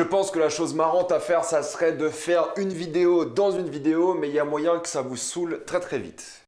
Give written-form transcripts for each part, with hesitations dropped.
Je pense que la chose marrante à faire, ça serait de faire une vidéo dans une vidéo, mais il y a moyen que ça vous saoule très très vite.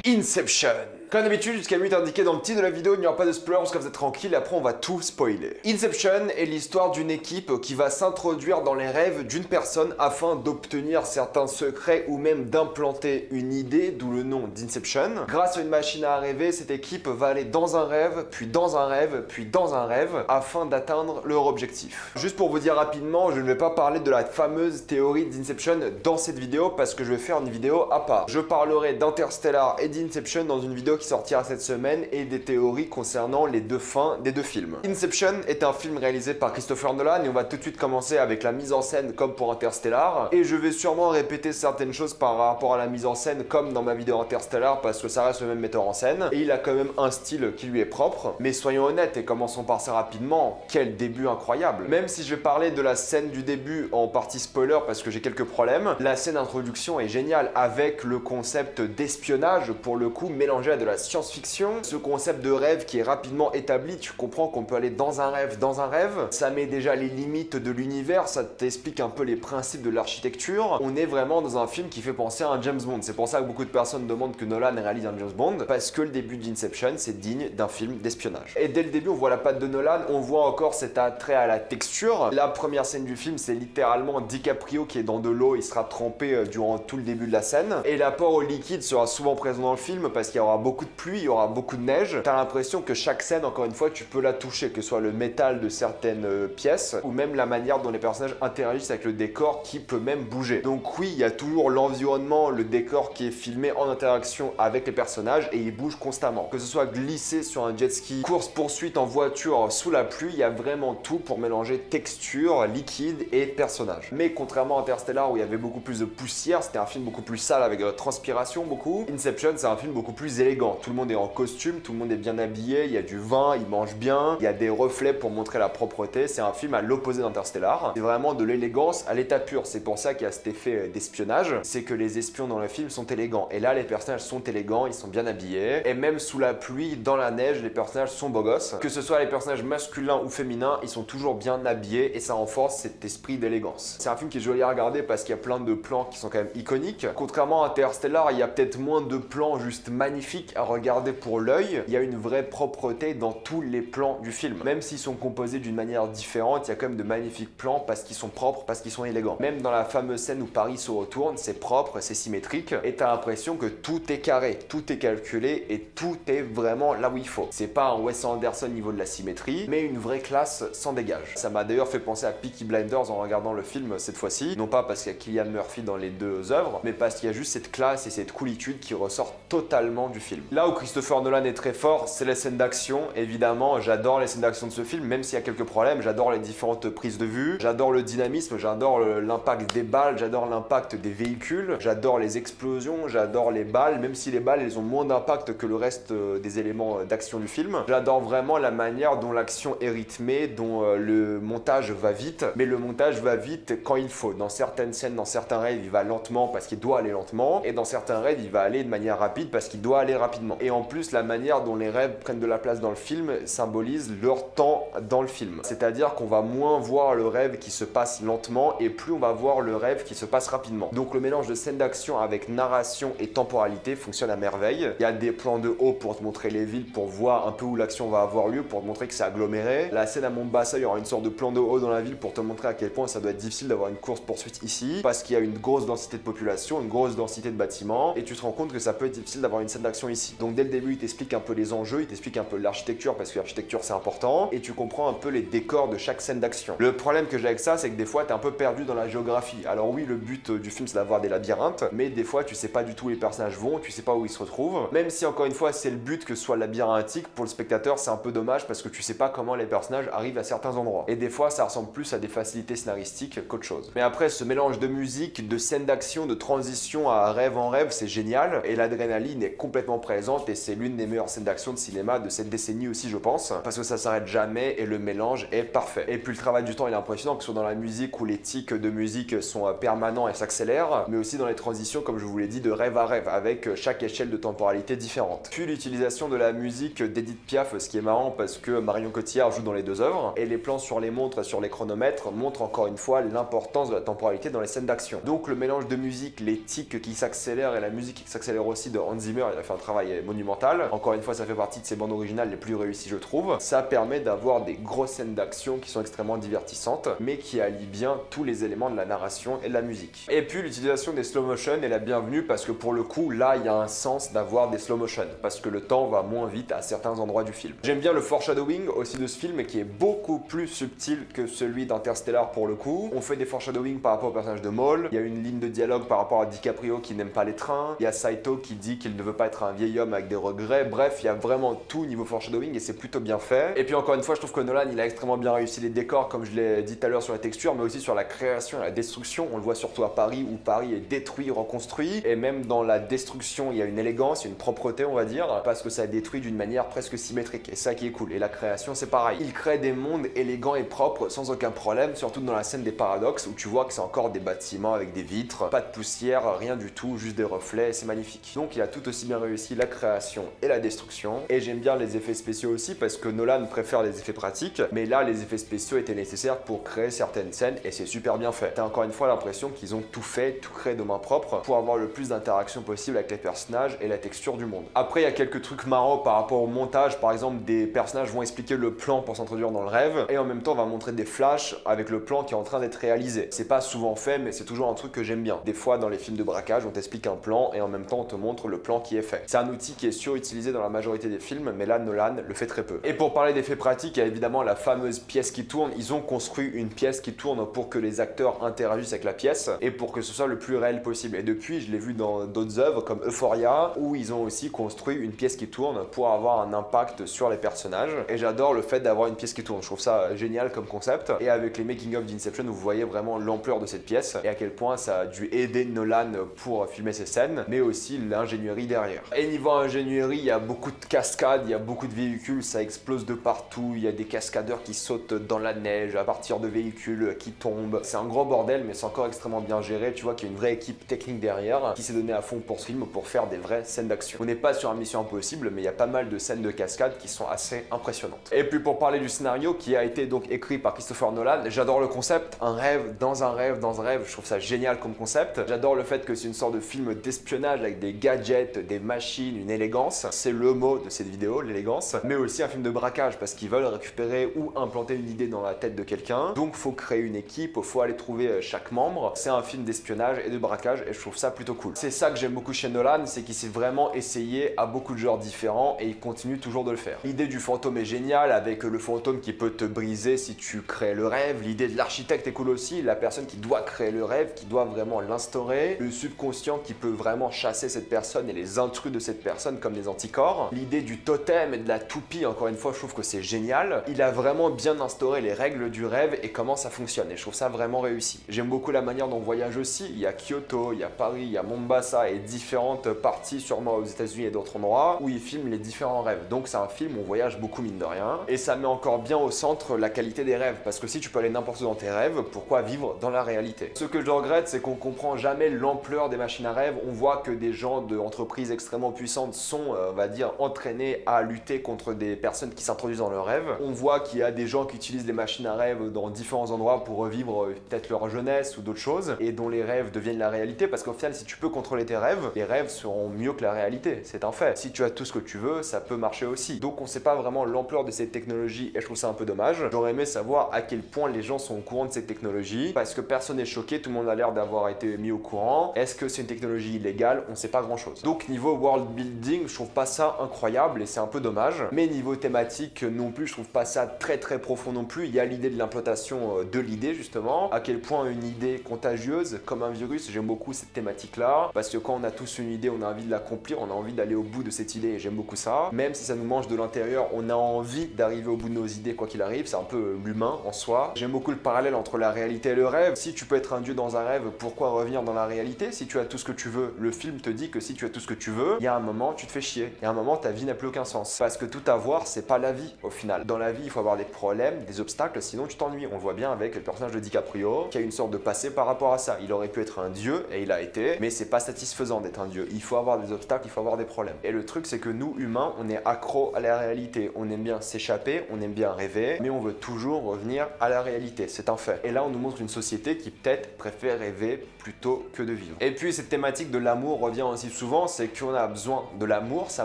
Inception. Comme d'habitude, jusqu'à 8 indiqué dans le titre de la vidéo, il n'y aura pas de spoiler jusqu'à vous êtes tranquille, après on va tout spoiler. Inception est l'histoire d'une équipe qui va s'introduire dans les rêves d'une personne afin d'obtenir certains secrets ou même d'implanter une idée, d'où le nom d'Inception. Grâce à une machine à rêver, cette équipe va aller dans un rêve, puis dans un rêve, puis dans un rêve, afin d'atteindre leur objectif. Juste pour vous dire rapidement, je ne vais pas parler de la fameuse théorie d'Inception dans cette vidéo parce que je vais faire une vidéo à part. Je parlerai d'Interstellar et d'Inception dans une vidéo qui sortira cette semaine et des théories concernant les deux fins des deux films. Inception est un film réalisé par Christopher Nolan et on va tout de suite commencer avec la mise en scène comme pour Interstellar et je vais sûrement répéter certaines choses par rapport à la mise en scène comme dans ma vidéo Interstellar parce que ça reste le même metteur en scène et il a quand même un style qui lui est propre. Mais soyons honnêtes et commençons par ça rapidement, quel début incroyable. Même si je vais parler de la scène du début en partie spoiler parce que j'ai quelques problèmes, la scène d'introduction est géniale avec le concept d'espionnage pour le coup mélangé à de la science-fiction. Ce concept de rêve qui est rapidement établi, tu comprends qu'on peut aller dans un rêve, ça met déjà les limites de l'univers, ça t'explique un peu les principes de l'architecture. On est vraiment dans un film qui fait penser à un James Bond. C'est pour ça que beaucoup de personnes demandent que Nolan réalise un James Bond, parce que le début d'Inception, c'est digne d'un film d'espionnage. Et dès le début, on voit la patte de Nolan, on voit encore cet attrait à la texture. La première scène du film, c'est littéralement DiCaprio qui est dans de l'eau, il sera trempé durant tout le début de la scène. Et l'apport au liquide sera souvent présent dans le film parce qu'il y aura beaucoup de pluie, il y aura beaucoup de neige. T'as l'impression que chaque scène, encore une fois, tu peux la toucher, que ce soit le métal de certaines pièces ou même la manière dont les personnages interagissent avec le décor qui peut même bouger. Donc oui, il y a toujours l'environnement, le décor qui est filmé en interaction avec les personnages et il bouge constamment. Que ce soit glissé sur un jet ski, course-poursuite en voiture sous la pluie, il y a vraiment tout pour mélanger texture, liquide et personnage. Mais contrairement à Interstellar où il y avait beaucoup plus de poussière, c'était un film beaucoup plus sale avec de la transpiration beaucoup. Inception, c'est un film beaucoup plus élégant. Tout le monde est en costume, tout le monde est bien habillé, il y a du vin, il mange bien, il y a des reflets pour montrer la propreté. C'est un film à l'opposé d'Interstellar. C'est vraiment de l'élégance à l'état pur. C'est pour ça qu'il y a cet effet d'espionnage. C'est que les espions dans le film sont élégants. Et là, les personnages sont élégants, ils sont bien habillés. Et même sous la pluie, dans la neige, les personnages sont beaux gosses. Que ce soit les personnages masculins ou féminins, ils sont toujours bien habillés et ça renforce cet esprit d'élégance. C'est un film qui est joli à regarder parce qu'il y a plein de plans qui sont quand même iconiques. Contrairement à Interstellar, il y a peut-être moins de plans juste magnifiques à regarder pour l'œil. Il y a une vraie propreté dans tous les plans du film. Même s'ils sont composés d'une manière différente, il y a quand même de magnifiques plans parce qu'ils sont propres, parce qu'ils sont élégants. Même dans la fameuse scène où Paris se retourne, c'est propre, c'est symétrique et t'as l'impression que tout est carré, tout est calculé et tout est vraiment là où il faut. C'est pas un Wes Anderson niveau de la symétrie, mais une vraie classe s'en dégage. Ça m'a d'ailleurs fait penser à Peaky Blinders en regardant le film cette fois-ci. Non pas parce qu'il y a Cillian Murphy dans les deux œuvres, mais parce qu'il y a juste cette classe et cette coolitude qui ressort totalement du film. Là où Christopher Nolan est très fort, c'est les scènes d'action. Évidemment, j'adore les scènes d'action de ce film, même s'il y a quelques problèmes. J'adore les différentes prises de vue, j'adore le dynamisme, j'adore l'impact des balles, j'adore l'impact des véhicules, j'adore les explosions, j'adore les balles, même si les balles, elles ont moins d'impact que le reste des éléments d'action du film. J'adore vraiment la manière dont l'action est rythmée, dont le montage va vite, mais le montage va vite quand il faut. Dans certaines scènes, dans certains rêves, il va lentement parce qu'il doit aller lentement, et dans certains rêves, il va aller de manière rapide parce qu'il doit aller rapidement. Et en plus, la manière dont les rêves prennent de la place dans le film symbolise leur temps dans le film. C'est-à-dire qu'on va moins voir le rêve qui se passe lentement et plus on va voir le rêve qui se passe rapidement. Donc le mélange de scènes d'action avec narration et temporalité fonctionne à merveille. Il y a des plans de haut pour te montrer les villes, pour voir un peu où l'action va avoir lieu, pour te montrer que c'est aggloméré. La scène à Mombasa, il y aura une sorte de plan de haut dans la ville pour te montrer à quel point ça doit être difficile d'avoir une course-poursuite ici, parce qu'il y a une grosse densité de population, une grosse densité de bâtiments, et tu te rends compte que ça peut être difficile d'avoir une scène d'action ici. Donc dès le début, il t'explique un peu les enjeux, il t'explique un peu l'architecture, parce que l'architecture c'est important, et tu comprends un peu les décors de chaque scène d'action. Le problème que j'ai avec ça, c'est que des fois, t'es un peu perdu dans la géographie. Alors oui, le but du film, c'est d'avoir des labyrinthes, mais des fois, tu sais pas du tout où les personnages vont, tu sais pas où ils se retrouvent. Même si, encore une fois, c'est le but que ce soit labyrinthique, pour le spectateur, c'est un peu dommage parce que tu sais pas comment les personnages arrivent à certains endroits. Et des fois, ça ressemble plus à des facilités scénaristiques qu'autre chose. Mais après, ce mélange de musique, de scènes d'action, de transition à rêve en rêve, c'est génial, et l'adrénaline est complètement présente présente et c'est l'une des meilleures scènes d'action de cinéma de cette décennie aussi, je pense, parce que ça s'arrête jamais et le mélange est parfait. Et puis le travail du temps il est impressionnant, que ce soit dans la musique où les tics de musique sont permanents et s'accélèrent, mais aussi dans les transitions, comme je vous l'ai dit, de rêve à rêve, avec chaque échelle de temporalité différente. Puis l'utilisation de la musique d'Edith Piaf, ce qui est marrant parce que Marion Cotillard joue dans les deux œuvres, et les plans sur les montres et sur les chronomètres montrent encore une fois l'importance de la temporalité dans les scènes d'action. Donc le mélange de musique, les tics qui s'accélèrent et la musique qui s'accélère aussi de Hans Zimmer, il a fait un travail monumental. Encore une fois, ça fait partie de ses bandes originales les plus réussies, je trouve. Ça permet d'avoir des grosses scènes d'action qui sont extrêmement divertissantes, mais qui allient bien tous les éléments de la narration et de la musique. Et puis l'utilisation des slow motion est la bienvenue parce que pour le coup, là, il y a un sens d'avoir des slow motion, parce que le temps va moins vite à certains endroits du film. J'aime bien le foreshadowing aussi de ce film, qui est beaucoup plus subtil que celui d'Interstellar pour le coup. On fait des foreshadowing par rapport au personnage de Maul, il y a une ligne de dialogue par rapport à DiCaprio qui n'aime pas les trains, il y a Saito qui dit qu'il ne veut pas être un vieil homme avec des regrets, bref, il y a vraiment tout niveau foreshadowing et c'est plutôt bien fait. Et puis encore une fois, je trouve que Nolan, il a extrêmement bien réussi les décors, comme je l'ai dit tout à l'heure sur la texture, mais aussi sur la création et la destruction. On le voit surtout à Paris, où Paris est détruit, reconstruit, et même dans la destruction, il y a une élégance, une propreté, on va dire, parce que ça détruit d'une manière presque symétrique, et ça qui est cool. Et la création, c'est pareil. Il crée des mondes élégants et propres sans aucun problème, surtout dans la scène des paradoxes, où tu vois que c'est encore des bâtiments avec des vitres, pas de poussière, rien du tout, juste des reflets, c'est magnifique. Donc il a tout aussi bien réussi la création et la destruction, et j'aime bien les effets spéciaux aussi, parce que Nolan préfère les effets pratiques, mais là, les effets spéciaux étaient nécessaires pour créer certaines scènes, et c'est super bien fait. T'as encore une fois l'impression qu'ils ont tout fait, tout créé de main propre, pour avoir le plus d'interaction possible avec les personnages et la texture du monde. Après, il y a quelques trucs marrants par rapport au montage, par exemple, des personnages vont expliquer le plan pour s'introduire dans le rêve, et en même temps, on va montrer des flashs avec le plan qui est en train d'être réalisé. C'est pas souvent fait, mais c'est toujours un truc que j'aime bien. Des fois, dans les films de braquage, on t'explique un plan, et en même temps, on te montre le plan qui est fait. C'est un outil qui est surutilisé dans la majorité des films, mais là, Nolan le fait très peu. Et pour parler d'effets pratiques, il y a évidemment la fameuse pièce qui tourne. Ils ont construit une pièce qui tourne pour que les acteurs interagissent avec la pièce, et pour que ce soit le plus réel possible. Et depuis, je l'ai vu dans d'autres œuvres, comme Euphoria, où ils ont aussi construit une pièce qui tourne pour avoir un impact sur les personnages. Et j'adore le fait d'avoir une pièce qui tourne. Je trouve ça génial comme concept. Et avec les making-of d'Inception, vous voyez vraiment l'ampleur de cette pièce et à quel point ça a dû aider Nolan pour filmer ces scènes, mais aussi l'ingénierie derrière. Et niveau ingénierie, il y a beaucoup de cascades, il y a beaucoup de véhicules, ça explose de partout, il y a des cascadeurs qui sautent dans la neige à partir de véhicules qui tombent. C'est un gros bordel, mais c'est encore extrêmement bien géré. Tu vois qu'il y a une vraie équipe technique derrière qui s'est donnée à fond pour ce film pour faire des vraies scènes d'action. On n'est pas sur un Mission Impossible, mais il y a pas mal de scènes de cascade qui sont assez impressionnantes. Et puis pour parler du scénario qui a été donc écrit par Christopher Nolan, j'adore le concept, un rêve dans un rêve dans un rêve, je trouve ça génial comme concept. J'adore le fait que c'est une sorte de film d'espionnage avec des gadgets, des machines, une élégance. C'est le mot de cette vidéo, l'élégance, mais aussi un film de braquage parce qu'ils veulent récupérer ou implanter une idée dans la tête de quelqu'un. Donc faut créer une équipe, faut aller trouver chaque membre. C'est un film d'espionnage et de braquage et je trouve ça plutôt cool. C'est ça que j'aime beaucoup chez Nolan, c'est qu'il s'est vraiment essayé à beaucoup de genres différents et il continue toujours de le faire. L'idée du fantôme est géniale avec le fantôme qui peut te briser si tu crées le rêve. L'idée de l'architecte est cool aussi, la personne qui doit créer le rêve, qui doit vraiment l'instaurer. Le subconscient qui peut vraiment chasser cette personne et les intrus de cette personne comme des anticorps. L'idée du totem et de la toupie, encore une fois, je trouve que c'est génial. Il a vraiment bien instauré les règles du rêve et comment ça fonctionne et je trouve ça vraiment réussi. J'aime beaucoup la manière dont on voyage aussi. Il y a Kyoto, il y a Paris, il y a Mombasa et différentes parties sûrement aux États-Unis et d'autres endroits où il filme les différents rêves. Donc c'est un film où on voyage beaucoup mine de rien et ça met encore bien au centre la qualité des rêves parce que si tu peux aller n'importe où dans tes rêves, pourquoi vivre dans la réalité? Ce que je regrette, c'est qu'on comprend jamais l'ampleur des machines à rêve. On voit que des gens d'entreprises extrêmement puissantes sont, on va dire, entraînés à lutter contre des personnes qui s'introduisent dans leurs rêves. On voit qu'il y a des gens qui utilisent les machines à rêve dans différents endroits pour revivre peut-être leur jeunesse ou d'autres choses et dont les rêves deviennent la réalité parce qu'au final, si tu peux contrôler tes rêves, les rêves seront mieux que la réalité. C'est un fait. Si tu as tout ce que tu veux, ça peut marcher aussi. Donc on sait pas vraiment l'ampleur de cette technologie et je trouve ça un peu dommage. J'aurais aimé savoir à quel point les gens sont au courant de cette technologie parce que personne n'est choqué, tout le monde a l'air d'avoir été mis au courant. Est-ce que c'est une technologie illégale? On sait pas grand chose. Donc niveau world building, je trouve pas ça incroyable et c'est un peu dommage. Mais niveau thématique non plus, je trouve pas ça très profond non plus. Il y a l'idée de l'implantation de l'idée justement. À quel point une idée contagieuse comme un virus, j'aime beaucoup cette thématique là parce que quand on a tous une idée, on a envie de l'accomplir, on a envie d'aller au bout de cette idée et j'aime beaucoup ça. Même si ça nous mange de l'intérieur, on a envie d'arriver au bout de nos idées quoi qu'il arrive. C'est un peu l'humain en soi. J'aime beaucoup le parallèle entre la réalité et le rêve. Si tu peux être un dieu dans un rêve, pourquoi revenir dans la réalité? Si tu as tout ce que tu veux, le film te dit que si tu as tout ce que tu veux, il y a un un moment tu te fais chier, et à un moment ta vie n'a plus aucun sens. Parce que tout avoir, c'est pas la vie au final. Dans la vie, il faut avoir des problèmes, des obstacles, sinon tu t'ennuies. On le voit bien avec le personnage de DiCaprio, qui a une sorte de passé par rapport à ça. Il aurait pu être un dieu, et il a été, mais c'est pas satisfaisant d'être un dieu. Il faut avoir des obstacles, il faut avoir des problèmes. Et le truc, c'est que nous, humains, on est accro à la réalité. On aime bien s'échapper, on aime bien rêver, mais on veut toujours revenir à la réalité. C'est un fait. Et là, on nous montre une société qui peut-être préfère rêver plutôt que de vivre. Et puis, cette thématique de l'amour revient aussi souvent, c'est qu'on a besoin de l'amour, ça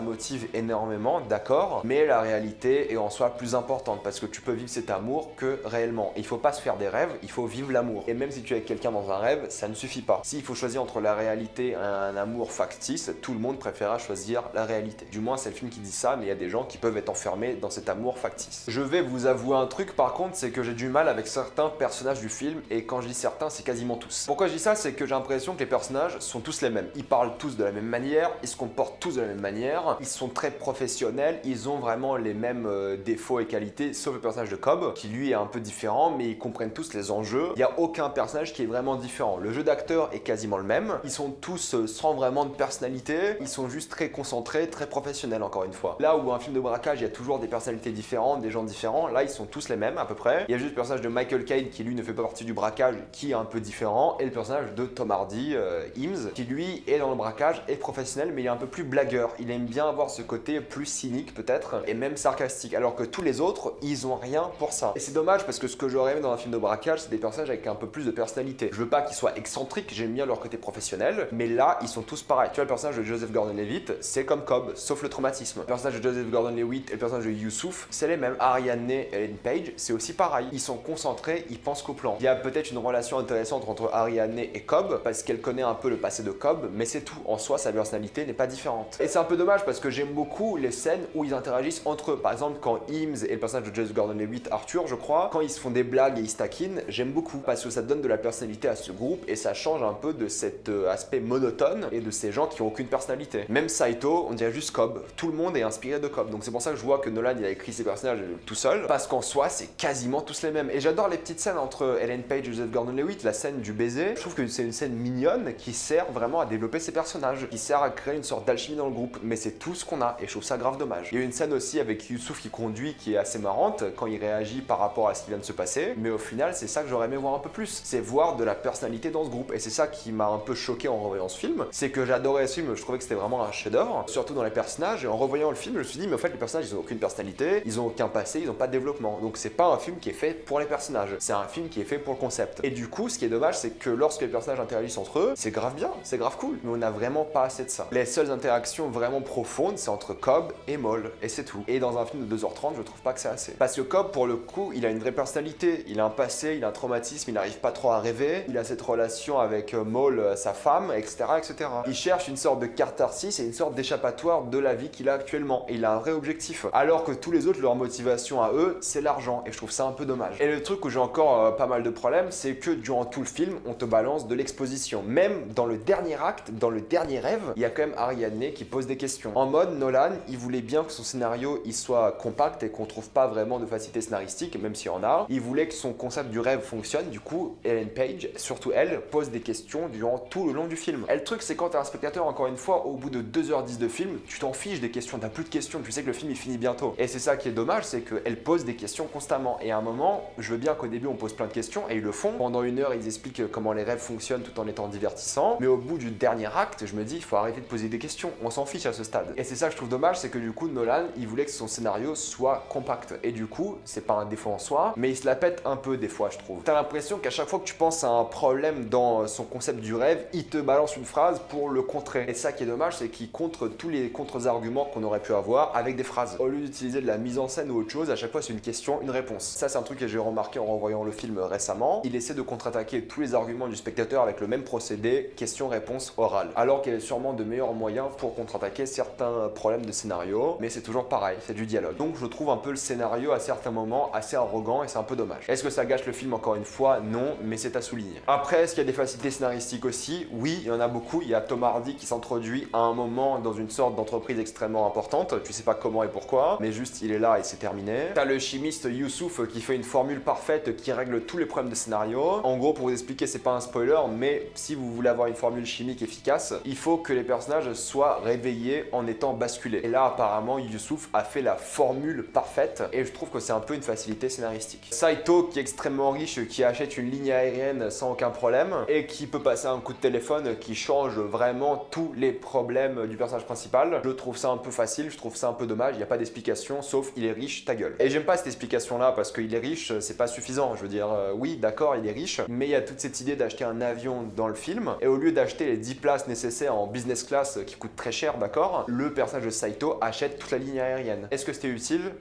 motive énormément, d'accord, mais la réalité est en soi plus importante parce que tu peux vivre cet amour que réellement. Il faut pas se faire des rêves, il faut vivre l'amour. Et même si tu es avec quelqu'un dans un rêve, ça ne suffit pas. S'il faut choisir entre la réalité et un amour factice, tout le monde préférera choisir la réalité. Du moins, c'est le film qui dit ça, mais il y a des gens qui peuvent être enfermés dans cet amour factice. Je vais vous avouer un truc par contre, c'est que j'ai du mal avec certains personnages du film, et quand je dis certains, c'est quasiment tous. Pourquoi je dis ça? C'est que j'ai l'impression que les personnages sont tous les mêmes. Ils parlent tous de la même manière, ils se comportent tous de la même manière, ils sont très professionnels, ils ont vraiment les mêmes défauts et qualités, sauf le personnage de Cobb, qui lui est un peu différent, mais ils comprennent tous les enjeux. Il n'y a aucun personnage qui est vraiment différent. Le jeu d'acteur est quasiment le même, ils sont tous sans vraiment de personnalité, ils sont juste très concentrés, très professionnels encore une fois. Là où un film de braquage, il y a toujours des personnalités différentes, des gens différents, là ils sont tous les mêmes à peu près. Il y a juste le personnage de Michael Caine qui lui ne fait pas partie du braquage, qui est un peu différent, et le personnage de Tom Hardy, Eames, qui lui est dans le braquage, est professionnel, mais il est un peu plus blagueur. Il aime bien avoir ce côté plus cynique peut-être, et même sarcastique, alors que tous les autres, ils ont rien pour ça. Et c'est dommage parce que ce que j'aurais aimé dans un film de braquage, c'est des personnages avec un peu plus de personnalité. Je veux pas qu'ils soient excentriques, j'aime bien leur côté professionnel, mais là, ils sont tous pareils. Tu vois, le personnage de Joseph Gordon-Levitt, c'est comme Cobb, sauf le traumatisme. Le personnage de Joseph Gordon-Levitt et le personnage de Youssouf, c'est les mêmes. Ariadne et Ellen Page, c'est aussi pareil. Ils sont concentrés, ils pensent qu'au plan. Il y a peut-être une relation intéressante entre Ariadne et Cobb, parce qu'elle connaît un peu le passé de Cobb, mais c'est tout. En soi, sa personnalité n'est pas différente. Et c'est un peu dommage parce que j'aime beaucoup les scènes où ils interagissent entre eux. Par exemple, quand Eames et le personnage de Joseph Gordon-Levitt, Arthur, je crois, quand ils se font des blagues et ils se taquinent, j'aime beaucoup parce que ça donne de la personnalité à ce groupe et ça change un peu de cet aspect monotone et de ces gens qui ont aucune personnalité. Même Saito, on dirait juste Cobb. Tout le monde est inspiré de Cobb. Donc c'est pour ça que je vois que Nolan il a écrit ses personnages tout seul, parce qu'en soi, c'est quasiment tous les mêmes. Et j'adore les petites scènes entre Ellen Page et Joseph Gordon-Levitt, la scène du baiser. Je trouve que c'est une scène mignonne qui sert vraiment à développer ses personnages, qui sert à créer une sorte d'alchimie dans le groupe. Mais c'est tout ce qu'on a et je trouve ça grave dommage. Il y a une scène aussi avec Youssouf qui conduit qui est assez marrante quand il réagit par rapport à ce qui vient de se passer. Mais au final, c'est ça que j'aurais aimé voir un peu plus. C'est voir de la personnalité dans ce groupe. Et c'est ça qui m'a un peu choqué en revoyant ce film. C'est que j'adorais ce film, je trouvais que c'était vraiment un chef-d'œuvre, surtout dans les personnages. Et en revoyant le film, je me suis dit, mais en fait, les personnages, ils ont aucune personnalité, ils ont aucun passé, ils ont pas de développement. Donc c'est pas un film qui est fait pour les personnages, c'est un film qui est fait pour le concept. Et du coup, ce qui est dommage, c'est que lorsque les personnages interagissent entre eux, c'est grave bien, c'est grave cool, mais on n'a vraiment pas assez de ça. Les seules interactions vraiment profondes, c'est entre Cobb et Maul, et c'est tout. Et dans un film de 2h30, je trouve pas que c'est assez. Parce que Cobb, pour le coup, il a une vraie personnalité, il a un passé, il a un traumatisme, il n'arrive pas trop à rêver, il a cette relation avec Maul, sa femme, etc., etc. Il cherche une sorte de catharsis et une sorte d'échappatoire de la vie qu'il a actuellement, et il a un vrai objectif. Alors que tous les autres, leur motivation à eux, c'est l'argent, et je trouve ça un peu dommage. Et le truc où j'ai encore pas mal de problèmes, c'est que durant tout le film, on te balance de l'exposition. Même dans le dernier acte, dans le dernier rêve, il y a quand même Ariadne qui pose des questions. En mode, Nolan, il voulait bien que son scénario il soit compact et qu'on trouve pas vraiment de facilité scénaristique, même s'il y en a. Il voulait que son concept du rêve fonctionne, du coup, Ellen Page, surtout elle, pose des questions durant tout le long du film. Et le truc, c'est quand t'es un spectateur, encore une fois, au bout de 2h10 de film, tu t'en fiches des questions, t'as plus de questions, tu sais que le film il finit bientôt. Et c'est ça qui est dommage, c'est qu'elle pose des questions constamment. Et à un moment, je veux bien qu'au début on pose plein de questions, et ils le font. Pendant 1 heure, ils expliquent comment les rêves fonctionnent tout en étant divertissants. Mais au bout du dernier acte, je me dis, il faut arrêter de poser des questions. On s'en fiche à ce stade. Et c'est ça que je trouve dommage, c'est que du coup, Nolan, il voulait que son scénario soit compact. Et du coup, c'est pas un défaut en soi, mais il se la pète un peu des fois, je trouve. T'as l'impression qu'à chaque fois que tu penses à un problème dans son concept du rêve, il te balance une phrase pour le contrer. Et ça qui est dommage, c'est qu'il contre tous les contre-arguments qu'on aurait pu avoir avec des phrases. Au lieu d'utiliser de la mise en scène ou autre chose, à chaque fois c'est une question, une réponse. Ça c'est un truc que j'ai remarqué en revoyant le film récemment. Il essaie de contre-attaquer tous les arguments du spectateur avec le même procédé, question-réponse orale. Alors qu'il y a sûrement de meilleurs moyens pour contre-attaquer certains problèmes de scénario, mais c'est toujours pareil, c'est du dialogue. Donc je trouve un peu le scénario à certains moments assez arrogant et c'est un peu dommage. Est-ce que ça gâche le film encore une fois? Non, mais c'est à souligner. Après, est-ce qu'il y a des facilités scénaristiques aussi? Oui, il y en a beaucoup. Il y a Tom Hardy qui s'introduit à un moment dans une sorte d'entreprise extrêmement importante. Tu sais pas comment et pourquoi, mais juste il est là et c'est terminé. T'as le chimiste Youssouf qui fait une formule parfaite qui règle tous les problèmes de scénario. En gros, pour vous expliquer, c'est pas un spoiler, mais si vous voulez avoir une formule chimique efficace, il faut que les personnages soient soit réveillé en étant basculé. Et là apparemment Youssouf a fait la formule parfaite et je trouve que c'est un peu une facilité scénaristique. Saito qui est extrêmement riche, qui achète une ligne aérienne sans aucun problème et qui peut passer un coup de téléphone qui change vraiment tous les problèmes du personnage principal. Je trouve ça un peu facile, je trouve ça un peu dommage, il n'y a pas d'explication sauf il est riche, ta gueule. Et j'aime pas cette explication là parce qu'il est riche, c'est pas suffisant. Je veux dire, oui d'accord il est riche, mais il y a toute cette idée d'acheter un avion dans le film et au lieu d'acheter les 10 places nécessaires en business class qui coûtent très cher, d'accord, le personnage de Saito achète toute la ligne aérienne. Est-ce que c'était utile ?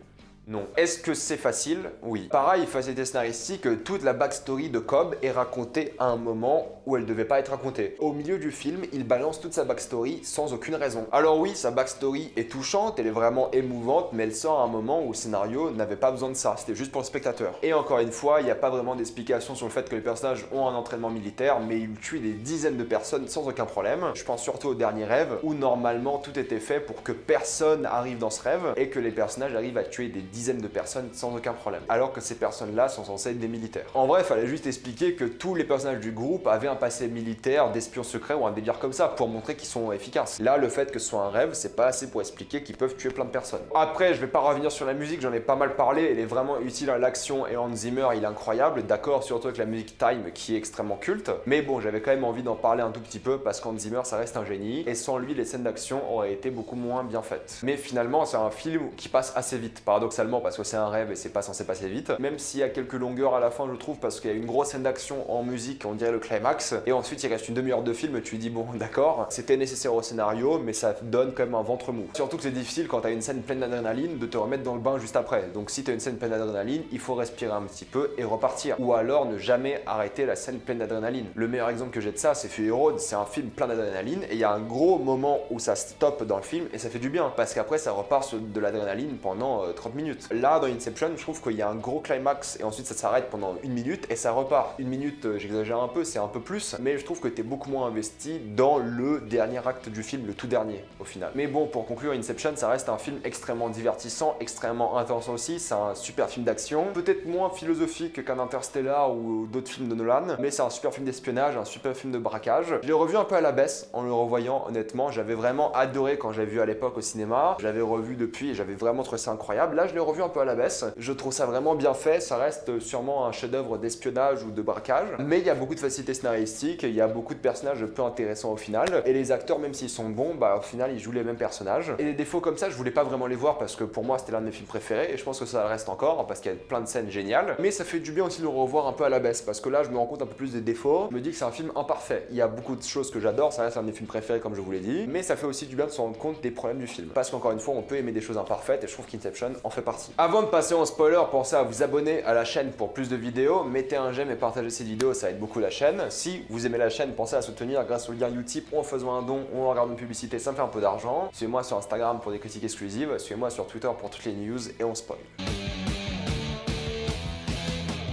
Non. Est-ce que c'est facile? Oui. Pareil, facilité scénaristique, toute la backstory de Cobb est racontée à un moment où elle devait pas être racontée. Au milieu du film, il balance toute sa backstory sans aucune raison. Alors oui, sa backstory est touchante, elle est vraiment émouvante, mais elle sort à un moment où le scénario n'avait pas besoin de ça, c'était juste pour le spectateur. Et encore une fois, il n'y a pas vraiment d'explication sur le fait que les personnages ont un entraînement militaire, mais ils tuent des dizaines de personnes sans aucun problème. Je pense surtout au dernier rêve, où normalement tout était fait pour que personne arrive dans ce rêve, et que les personnages arrivent à tuer des dizaines de personnes sans aucun problème, alors que ces personnes-là sont censées être des militaires. En vrai, il fallait juste expliquer que tous les personnages du groupe avaient un passé militaire, d'espions secrets ou un délire comme ça, pour montrer qu'ils sont efficaces. Là, le fait que ce soit un rêve, c'est pas assez pour expliquer qu'ils peuvent tuer plein de personnes. Après, je vais pas revenir sur la musique, j'en ai pas mal parlé, elle est vraiment utile à l'action et Hans Zimmer, il est incroyable, d'accord, surtout avec la musique Time qui est extrêmement culte, mais bon, j'avais quand même envie d'en parler un tout petit peu parce qu'Hans Zimmer, ça reste un génie, et sans lui, les scènes d'action auraient été beaucoup moins bien faites. Mais finalement, c'est un film qui passe assez vite, paradoxalement, parce que c'est un rêve et c'est pas censé passer vite, même s'il y a quelques longueurs à la fin, je trouve, parce qu'il y a une grosse scène d'action en musique, on dirait le climax, et ensuite il reste une demi-heure de film, tu dis bon d'accord, c'était nécessaire au scénario, mais ça donne quand même un ventre mou. Surtout que c'est difficile quand t'as une scène pleine d'adrénaline de te remettre dans le bain juste après, donc si t'as une scène pleine d'adrénaline, il faut respirer un petit peu et repartir, ou alors ne jamais arrêter la scène pleine d'adrénaline. Le meilleur exemple que j'ai de ça, c'est Fury Road, c'est un film plein d'adrénaline, et il y a un gros moment où ça stoppe dans le film, et ça fait du bien, parce qu'après ça repart sur de l'adrénaline pendant 30 minutes. Là, dans Inception, je trouve qu'il y a un gros climax, et ensuite ça s'arrête pendant 1 minute, et ça repart. 1 minute, j'exagère un peu, c'est un peu plus, mais je trouve que t'es beaucoup moins investi dans le dernier acte du film, le tout dernier, au final. Mais bon, pour conclure, Inception, ça reste un film extrêmement divertissant, extrêmement intense aussi, c'est un super film d'action, peut-être moins philosophique qu'un Interstellar ou d'autres films de Nolan, mais c'est un super film d'espionnage, un super film de braquage. Je l'ai revu un peu à la baisse, en le revoyant, honnêtement, j'avais vraiment adoré quand je l'avais vu à l'époque au cinéma, je l'avais revu depuis et j'avais vraiment trouvé ça incroyable. Là, je l'ai revu un peu à la baisse, je trouve ça vraiment bien fait, ça reste sûrement un chef-d'œuvre d'espionnage ou de braquage, mais il y a beaucoup de facilité scénaristique, il y a beaucoup de personnages peu intéressants au final, et les acteurs, même s'ils sont bons, bah au final ils jouent les mêmes personnages. Et les défauts comme ça, je voulais pas vraiment les voir parce que pour moi c'était l'un de mes films préférés, et je pense que ça le reste encore parce qu'il y a plein de scènes géniales, mais ça fait du bien aussi de le revoir un peu à la baisse, parce que là je me rends compte un peu plus des défauts, je me dis que c'est un film imparfait. Il y a beaucoup de choses que j'adore, ça reste un de mes films préférés comme je vous l'ai dit, mais ça fait aussi du bien de se rendre compte des problèmes du film, parce qu'encore une fois on peut aimer des choses imparfaites, et je trouve qu'Inception en fait partie. Avant de passer en spoiler, pensez à vous abonner à la chaîne pour plus de vidéos, mettez un j'aime et partagez cette vidéo, ça aide beaucoup la chaîne. Si vous aimez la chaîne, pensez à soutenir grâce au lien Utip ou en faisant un don ou en regardant une publicité, ça me fait un peu d'argent. Suivez-moi sur Instagram pour des critiques exclusives, suivez-moi sur Twitter pour toutes les news et on spoil.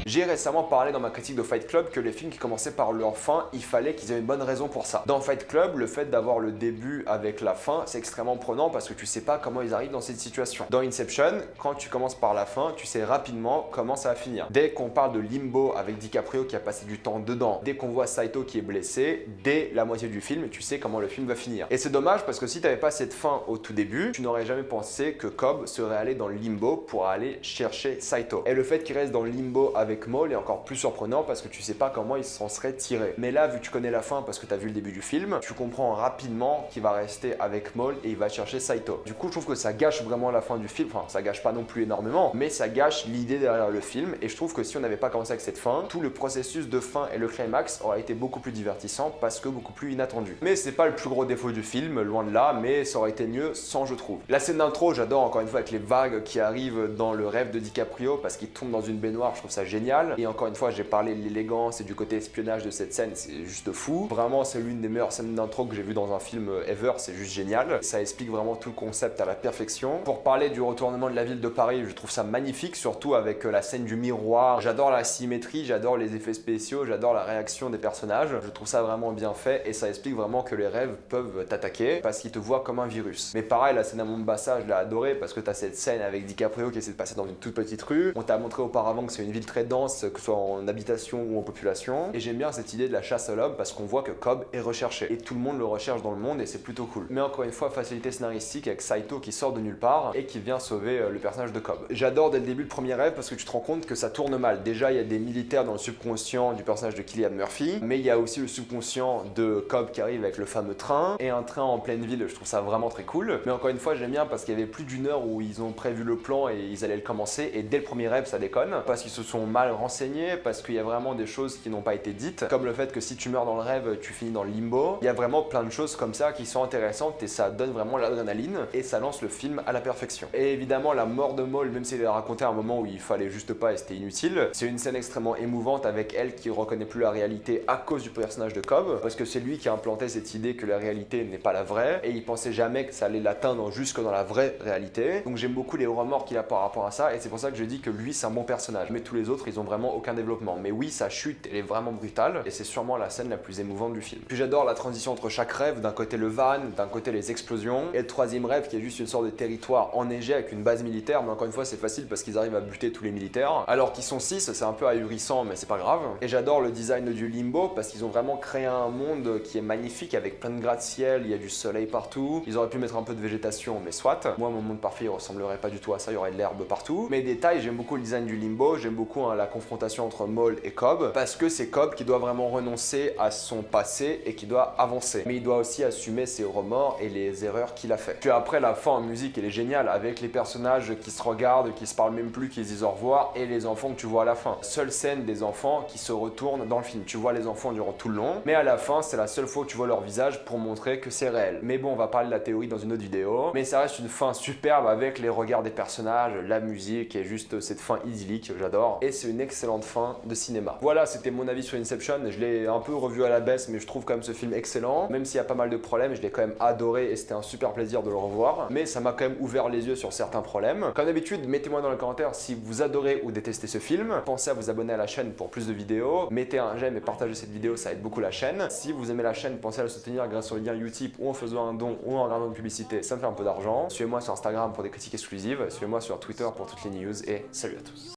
J'ai récemment parlé dans ma critique de Fight Club que les films qui commençaient par leur fin, il fallait qu'ils aient une bonne raison pour ça. Dans Fight Club, le fait d'avoir le début avec la fin, c'est extrêmement prenant parce que tu sais pas comment ils arrivent dans cette situation. Dans Inception, quand tu commences par la fin, tu sais rapidement comment ça va finir. Dès qu'on parle de Limbo avec DiCaprio qui a passé du temps dedans, dès qu'on voit Saito qui est blessé, dès la moitié du film, tu sais comment le film va finir. Et c'est dommage parce que si t'avais pas cette fin au tout début, tu n'aurais jamais pensé que Cobb serait allé dans le Limbo pour aller chercher Saito. Et le fait qu'il reste dans le Limbo avec Maul est encore plus surprenant parce que tu sais pas comment il s'en serait tiré. Mais là, vu que tu connais la fin parce que tu as vu le début du film, tu comprends rapidement qu'il va rester avec Maul et il va chercher Saito. Du coup, je trouve que ça gâche vraiment la fin du film. Enfin, ça gâche pas non plus énormément, mais ça gâche l'idée derrière le film. Et je trouve que si on n'avait pas commencé avec cette fin, tout le processus de fin et le climax aurait été beaucoup plus divertissant parce que beaucoup plus inattendu. Mais c'est pas le plus gros défaut du film, loin de là, mais ça aurait été mieux sans, je trouve. La scène d'intro, j'adore encore une fois avec les vagues qui arrivent dans le rêve de DiCaprio parce qu'il tombe dans une baignoire, je trouve ça génial. Et encore une fois, j'ai parlé de l'élégance et du côté espionnage de cette scène, c'est juste fou. Vraiment, c'est l'une des meilleures scènes d'intro que j'ai vu dans un film ever, c'est juste génial. Ça explique vraiment tout le concept à la perfection. Pour parler du retournement de la ville de Paris, je trouve ça magnifique, surtout avec la scène du miroir. J'adore la symétrie, j'adore les effets spéciaux, j'adore la réaction des personnages. Je trouve ça vraiment bien fait et ça explique vraiment que les rêves peuvent t'attaquer parce qu'ils te voient comme un virus. Mais pareil, la scène à Mombasa, je l'ai adoré parce que t'as cette scène avec DiCaprio qui essaie de passer dans une toute petite rue. On t'a montré auparavant que c'est une ville très dense violence, que ce soit en habitation ou en population. Et j'aime bien cette idée de la chasse à l'homme parce qu'on voit que Cobb est recherché. Et tout le monde le recherche dans le monde et c'est plutôt cool. Mais encore une fois, facilité scénaristique avec Saito qui sort de nulle part et qui vient sauver le personnage de Cobb. J'adore dès le début le premier rêve parce que tu te rends compte que ça tourne mal. Déjà, il y a des militaires dans le subconscient du personnage de Cillian Murphy, mais il y a aussi le subconscient de Cobb qui arrive avec le fameux train et un train en pleine ville. Je trouve ça vraiment très cool. Mais encore une fois, j'aime bien parce qu'il y avait plus d'une heure où ils ont prévu le plan et ils allaient le commencer et dès le premier rêve, ça déconne parce qu'ils se sont mal renseignés, parce qu'il y a vraiment des choses qui n'ont pas été dites, comme le fait que si tu meurs dans le rêve, tu finis dans le limbo. Il y a vraiment plein de choses comme ça qui sont intéressantes et ça donne vraiment l'adrénaline et ça lance le film à la perfection. Et évidemment, la mort de Maul, même s'il a raconté à un moment où il fallait juste pas et c'était inutile, c'est une scène extrêmement émouvante avec elle qui reconnaît plus la réalité à cause du personnage de Cobb, parce que c'est lui qui a implanté cette idée que la réalité n'est pas la vraie et il pensait jamais que ça allait l'atteindre jusque dans la vraie réalité. Donc j'aime beaucoup les remords qu'il a par rapport à ça et c'est pour ça que je dis que lui c'est un bon personnage, mais tous les autres ils ont vraiment aucun développement. Mais oui, sa chute elle est vraiment brutale et c'est sûrement la scène la plus émouvante du film. Puis j'adore la transition entre chaque rêve, d'un côté le van, d'un côté les explosions et le troisième rêve qui est juste une sorte de territoire enneigé avec une base militaire, mais encore une fois c'est facile parce qu'ils arrivent à buter tous les militaires alors qu'ils sont 6, c'est un peu ahurissant mais c'est pas grave. Et j'adore le design du limbo parce qu'ils ont vraiment créé un monde qui est magnifique avec plein de gratte-ciel, il y a du soleil partout, ils auraient pu mettre un peu de végétation mais soit. Moi mon monde parfait il ressemblerait pas du tout à ça, il y aurait de l'herbe partout. Mais détail, j'aime beaucoup le design du limbo, j'aime beaucoup la confrontation entre Maul et Cobb parce que c'est Cobb qui doit vraiment renoncer à son passé et qui doit avancer. Mais il doit aussi assumer ses remords et les erreurs qu'il a fait. Puis après la fin en musique elle est géniale avec les personnages qui se regardent, qui se parlent même plus, qui se disent au revoir et les enfants que tu vois à la fin. Seule scène des enfants qui se retournent dans le film. Tu vois les enfants durant tout le long, mais à la fin c'est la seule fois que tu vois leur visage pour montrer que c'est réel. Mais bon, on va parler de la théorie dans une autre vidéo, mais ça reste une fin superbe avec les regards des personnages, la musique et juste cette fin idyllique, j'adore. Et c'est une excellente fin de cinéma. Voilà, c'était mon avis sur Inception. Je l'ai un peu revu à la baisse, mais je trouve quand même ce film excellent. Même s'il y a pas mal de problèmes, je l'ai quand même adoré et c'était un super plaisir de le revoir. Mais ça m'a quand même ouvert les yeux sur certains problèmes. Comme d'habitude, mettez-moi dans les commentaires si vous adorez ou détestez ce film. Pensez à vous abonner à la chaîne pour plus de vidéos. Mettez un j'aime et partagez cette vidéo, ça aide beaucoup la chaîne. Si vous aimez la chaîne, pensez à la soutenir grâce au lien Utip ou en faisant un don ou en regardant une publicité, ça me fait un peu d'argent. Suivez-moi sur Instagram pour des critiques exclusives. Suivez-moi sur Twitter pour toutes les news et salut à tous.